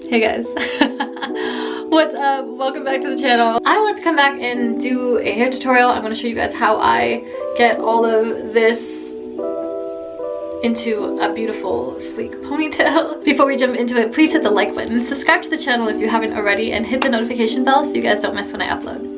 Hey guys. What's up? Welcome back to the channel. I want to come back and do a hair tutorial. I'm going to show you guys how I get all of this into a beautiful sleek ponytail. Before we jump into it, please hit the like button, subscribe to the channel if you haven't already, and hit the notification bell so you guys don't miss when I upload.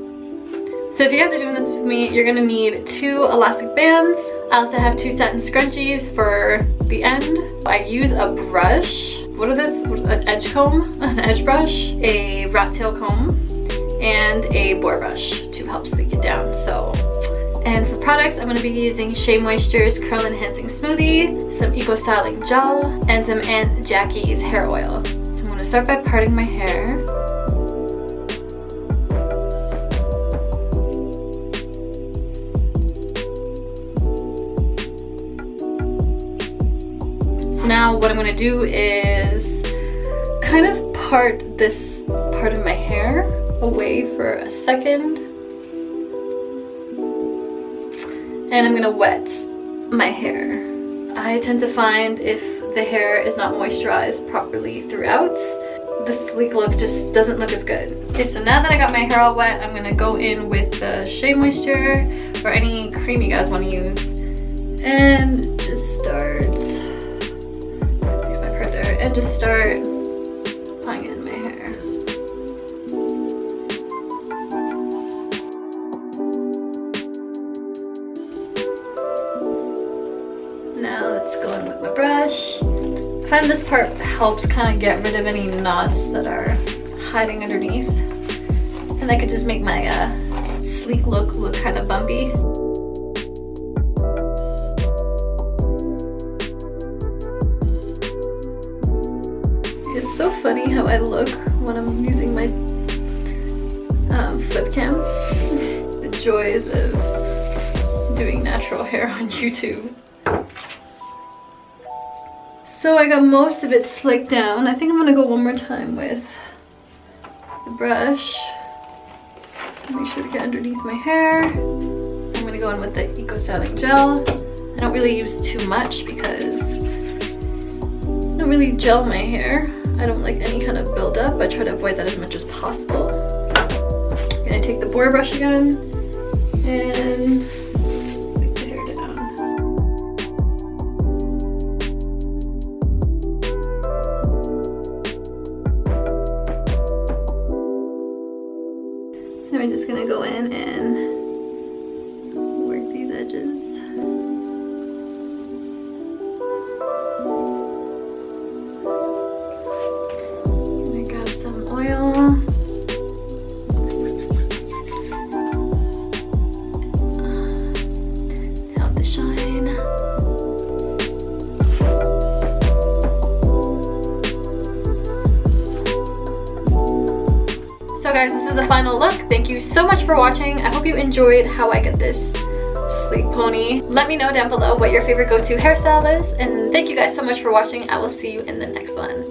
So if you guys are doing this with me, you're gonna need 2 elastic bands. I also have 2 satin scrunchies for the end. I use a brush. What are this? An edge comb, an edge brush, a rat tail comb, and a boar brush to help sleek it down. And for products, I'm going to be using Shea Moisture's Curl Enhancing Smoothie, some Eco Styling Gel, and some Aunt Jackie's hair oil. So I'm going to start by parting my hair. So now what I'm going to do is kind of part this part of my hair away for a second. And I'm going to wet my hair. I tend to find if the hair is not moisturized properly throughout, the sleek look just doesn't look as good. Okay, so now that I got my hair all wet, I'm going to go in with the Shea Moisture or any cream you guys want to use. And just start... and just start applying it in my hair. Now let's go in with my brush. I find this part helps kind of get rid of any knots that are hiding underneath. And that could just make my sleek look kind of bumpy. It's so funny how I look when I'm using my flip cam. The joys of doing natural hair on YouTube. So I got most of it slicked down. I think I'm gonna go one more time with the brush. Make sure to get underneath my hair. So I'm gonna go in with the Eco Styling Gel. I don't really use too much because I don't really gel my hair. I don't like any kind of buildup. I try to avoid that as much as possible. I'm gonna take the boar brush again and sleek the hair down. So I'm just gonna go in and work these edges. So guys, this is the final look. Thank you so much for watching. I hope you enjoyed how I get this sleek pony. Let me know down below what your favorite go-to hairstyle is. And thank you guys so much for watching. I will see you in the next one.